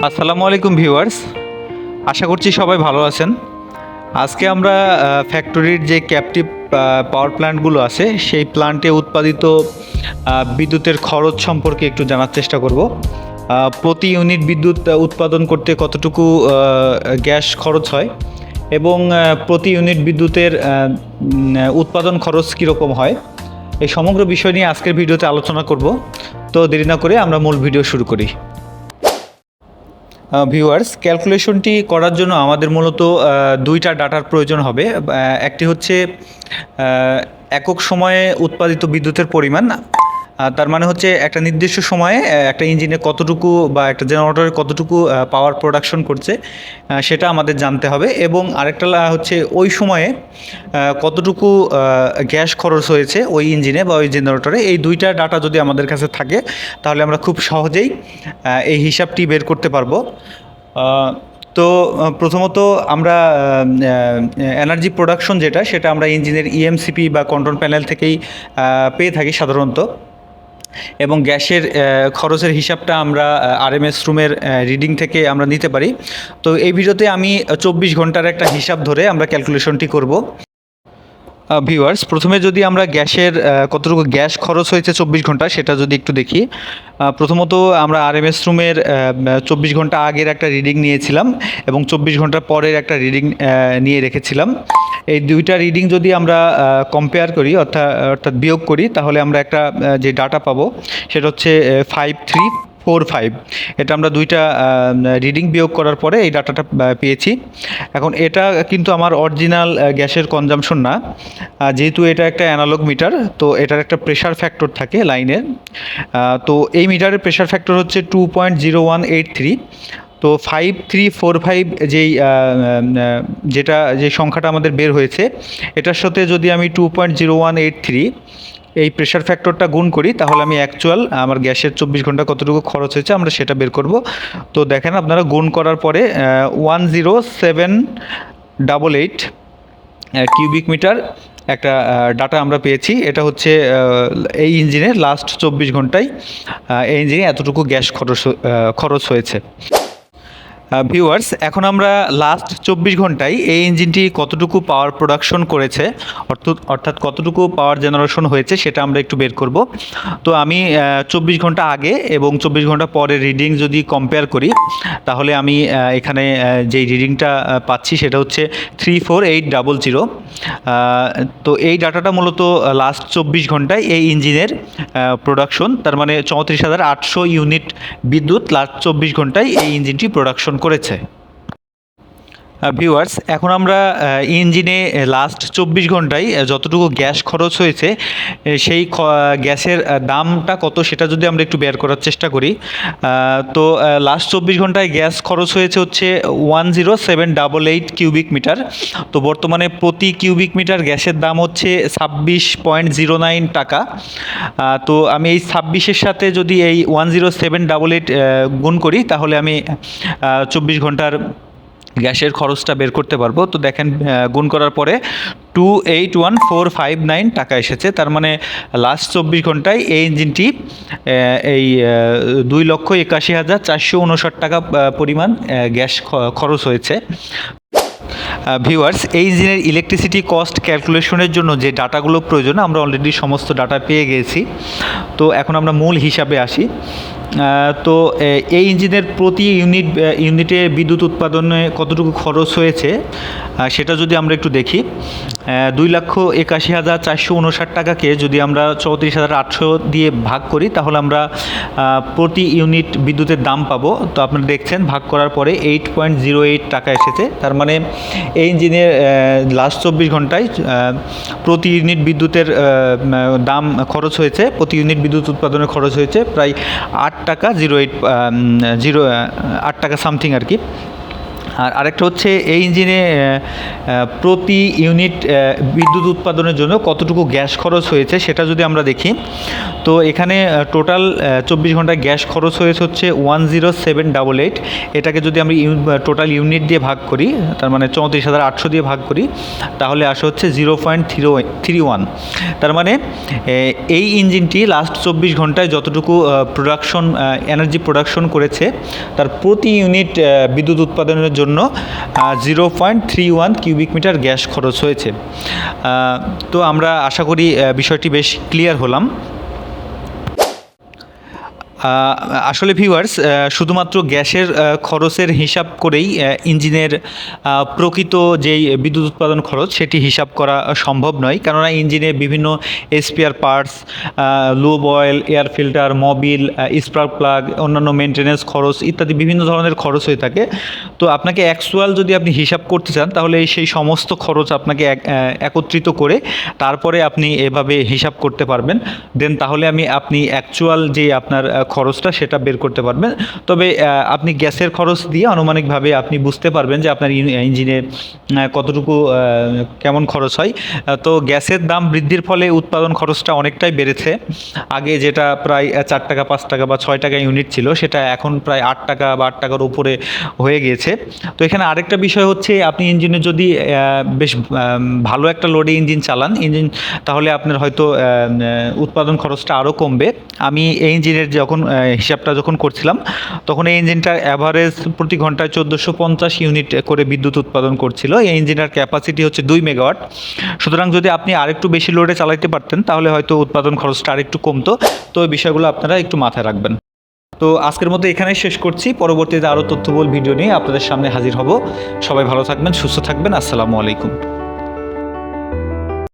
আসসালামু আলাইকুম ভিউয়ার্স, আশা করছি সবাই ভালো আছেন। আজকে আমরা ফ্যাক্টরির যে ক্যাপটিভ পাওয়ার প্ল্যান্টগুলো আছে সেই প্ল্যান্টে উৎপাদিত বিদ্যুতের খরচ সম্পর্কে একটু জানার চেষ্টা করব। প্রতি ইউনিট বিদ্যুৎ উৎপাদন করতে কতটুকু গ্যাস খরচ হয় এবং প্রতি ইউনিট বিদ্যুতের উৎপাদন খরচ কীরকম হয়, এই সমগ্র বিষয় নিয়ে আজকের ভিডিওতে আলোচনা করব। তো দেরি না করে আমরা মূল ভিডিও শুরু করি। ভিউয়ার্স, ক্যালকুলেশনটি করার জন্য আমাদের মূলত দুইটা ডাটার প্রয়োজন হবে। একটি হচ্ছে একক সময়ে উৎপাদিত বিদ্যুতের পরিমাণ, তার মানে হচ্ছে একটা নির্দিষ্ট সময়ে একটা ইঞ্জিনে কতটুকু বা একটা জেনারেটরে কতটুকু পাওয়ার প্রোডাকশন করছে সেটা আমাদের জানতে হবে, এবং আরেকটা হচ্ছে ওই সময়ে কতটুকু গ্যাস খরচ হয়েছে ওই ইঞ্জিনে বা ওই জেনারেটরে। এই দুইটা ডাটা যদি আমাদের কাছে থাকে তাহলে আমরা খুব সহজেই এই হিসাবটি বের করতে পারবো। তো প্রথমত আমরা এনার্জি প্রোডাকশন সেটা আমরা ইঞ্জিনের ইএমসিপি বা কন্ট্রোল প্যানেল থেকেই পেয়ে থাকি সাধারণত, এবং গ্যাসের খরচের হিসাবটা আমরা আরএমএস রুমের রিডিং থেকে আমরা নিতে পারি। তো এই ভিডিওতে আমি 24 ঘন্টার একটা হিসাব ধরে আমরা ক্যালকুলেশনটি করব। ভিউয়ার্স, প্রথমে যদি আমরা গ্যাসের কতটুকু গ্যাস খরচ হয়েছে 24 ঘন্টা সেটা যদি একটু দেখি। প্রথমত আমরা আরএমএস রুমের 24 ঘন্টা আগের একটা রিডিং নিয়েছিলাম এবং 24 ঘন্টা পরের একটা রিডিং নিয়ে রেখেছিলাম। এই দুইটা রিডিং যদি আমরা কম্পেয়ার করি, অর্থাৎ বিয়োগ করি, তাহলে আমরা একটা যে ডাটা পাবো সেটা হচ্ছে 5345। এটা আমরা দুইটা রিডিং বিয়োগ করার পরে এই ডাটাটা পেয়েছি। এখন এটা কিন্তু আমার অরিজিনাল গ্যাসের কনজাম্পশন না, যেহেতু এটা একটা অ্যানালগ মিটার, তো এটার একটা প্রেশার ফ্যাক্টর থাকে লাইনের। তো এই মিটারের প্রেশার ফ্যাক্টর হচ্ছে 2.0183। তো 5345 যে সংখ্যাটা আমাদের বের হয়েছে, এটার সাথে যদি আমি 2.0183 এই প্রেশার ফ্যাক্টরটা গুণ করি তাহলে আমি অ্যাকচুয়াল আমার গ্যাসের 24 ঘন্টা কতটুকু খরচ হয়েছে আমরা সেটা বের করব। তো দেখেন, আপনারা গুণ করার পরে 10788 কিউবিক মিটার একটা ডাটা আমরা পেয়েছি। এটা হচ্ছে এই ইঞ্জিনের লাস্ট 24 ঘন্টায় এই ইঞ্জিনে এতটুকু গ্যাস খরচ হয়েছে। ভিউয়ার্স, এখন আমরা লাস্ট 24 ঘন্টায় এই ইঞ্জিনটি কতটুকু পাওয়ার প্রোডাকশন করেছে, অর্থাৎ কতটুকু পাওয়ার জেনারেশন হয়েছে সেটা আমরা একটু বের করব। তো আমি 24 ঘন্টা আগে এবং 24 ঘন্টা পরের রিডিং যদি কম্পেয়ার করি তাহলে আমি এখানে যেই রিডিংটা পাচ্ছি সেটা হচ্ছে 34800। তো এই ডাটাটা মূলত লাস্ট 24 ঘন্টায় এই ইঞ্জিনের প্রোডাকশন, তার মানে 34,800 ইউনিট বিদ্যুৎ লাস্ট 24 ঘন্টায় এই ইঞ্জিনটি প্রোডাকশন করেছে। ভিউয়ার্স, এখন আমরা ইঞ্জিনে লাস্ট 24 ঘন্টায় যতটুকু গ্যাস খরচ হয়েছে সেই গ্যাসের দামটা কত সেটা যদি আমরা একটু বের করার চেষ্টা করি। তো লাস্ট 24 ঘন্টায় গ্যাস খরচ হয়েছে হচ্ছে 10788 কিউবিক মিটার। তো বর্তমানে প্রতি কিউবিক মিটার গ্যাসের দাম হচ্ছে 26.09 টাকা। তো আমি এই 26-এর সাথে যদি এই 10788 গুণ করি তাহলে আমি 24 ঘন্টার গ্যাসের খরচটা বের করতে পারবো। তো দেখেন, গুণ করার পরে 281459 টাকা এসেছে। তার মানে লাস্ট 24 ঘন্টায় এই ইঞ্জিনটি এই 2,81,459 টাকা পরিমাণ গ্যাস খরচ হয়েছে। ভিউয়ার্স, এই ইঞ্জিনের ইলেকট্রিসিটি কস্ট ক্যালকুলেশনের জন্য যে ডাটাগুলো প্রয়োজন আমরা অলরেডি সমস্ত ডাটা পেয়ে গেছি। তো এখন আমরা মূল হিসাবে আসি। তো এই ইঞ্জিনের প্রতি ইউনিটে বিদ্যুৎ উৎপাদনে কতটুকু খরচ হয়েছে সেটা যদি আমরা একটু দেখি। 2,81,459 টাকাকে যদি আমরা 34,800 দিয়ে ভাগ করি তাহলে আমরা প্রতি ইউনিট বিদ্যুতের দাম পাবো। তো আপনারা দেখছেন, ভাগ করার পরে 8.08 টাকা এসেছে। তার মানে এই ইঞ্জিনের লাস্ট 24 ঘন্টায় প্রতি ইউনিট বিদ্যুতের দাম খরচ হয়েছে, প্রতি ইউনিট বিদ্যুৎ উৎপাদনের খরচ হয়েছে প্রায় 8 টাকা 08 টাকা সামথিং আর কি। আর আরেকটা হচ্ছে এই ইঞ্জিনে প্রতি ইউনিট বিদ্যুৎ উৎপাদনের জন্য কতটুকু গ্যাস খরচ হয়েছে সেটা যদি আমরা দেখি, তো এখানে টোটাল 24 ঘন্টায় গ্যাস খরচ হয়েছে হচ্ছে 10788। এটাকে যদি আমি টোটাল ইউনিট দিয়ে ভাগ করি, তার মানে 34,800 দিয়ে ভাগ করি, তাহলে আসে হচ্ছে 0.031। তার মানে এই ইঞ্জিনটি লাস্ট 24 ঘন্টায় যতটুকু এনার্জি প্রোডাকশন করেছে তার প্রতি ইউনিট বিদ্যুৎ উৎপাদনের জন্য 0.31 কিউবিক মিটার গ্যাস খরচ হয়েছে। তো আমরা আশা করি বিষয়টি বেশ ক্লিয়ার হলাম। আসলে ভিউয়ার্স, শুধুমাত্র গ্যাসের খরচের হিসাব করেই ইঞ্জিনের প্রকৃত যেই বিদ্যুৎ উৎপাদন খরচ সেটি হিসাব করা সম্ভব নয়, কেননা ইঞ্জিনে বিভিন্ন spare parts, lube oil, air filter, Mobil, spark plug, অন্যান্য মেনটেন্যান্স খরচ ইত্যাদি বিভিন্ন ধরনের খরচ হয়ে থাকে। তো আপনাকে অ্যাকচুয়াল যদি আপনি হিসাব করতে চান তাহলে সেই সমস্ত খরচ আপনাকে একত্রিত করে তারপরে আপনি এভাবে হিসাব করতে পারবেন। দেন তাহলে আপনি অ্যাকচুয়াল যে আপনার খরচটা সেটা বের করতে পারবেন। তবে আপনি গ্যাসের খরচ দিয়ে আনুমানিকভাবে আপনি বুঝতে পারবেন যে আপনার ইঞ্জিনে কতটুকু কেমন খরচ হয়। তো গ্যাসের দাম বৃদ্ধির ফলে উৎপাদন খরচটা অনেকটাই বেড়েছে। আগে যেটা প্রায় 4 টাকা, 5 টাকা বা 6 টাকা ইউনিট ছিল, সেটা এখন প্রায় 8 টাকা বা 8 টাকার উপরে হয়ে গিয়েছে। তো এখানে আরেকটা বিষয় হচ্ছে, আপনি ইঞ্জিনে যদি বেশ ভালো একটা লোডে ইঞ্জিন চালান তাহলে আপনার হয়তো উৎপাদন খরচটা আরও কমবে। আমি এই ইঞ্জিনের হিসাবটা যখন করছিলাম তখন এই ইঞ্জিনটা অ্যাভারেজ প্রতি ঘন্টায় 1450 ইউনিট করে বিদ্যুৎ উৎপাদন করছিল। এই ইঞ্জিনের ক্যাপাসিটি হচ্ছে 2 মেগাওয়াট। সুতরাং যদি আপনি আরেকটু বেশি লোডে চালাতে পারতেন তাহলে হয়তো উৎপাদন খরচটা আরেকটু কমতো। তো এই বিষয়গুলো আপনারা একটু মাথায় রাখবেন। তো আজকের মতো এখানেই শেষ করছি। পরবর্তীতে আরও তথ্যবহুল ভিডিও নিয়ে আপনাদের সামনে হাজির হব। সবাই ভালো থাকবেন, সুস্থ থাকবেন। আসসালামু আলাইকুম।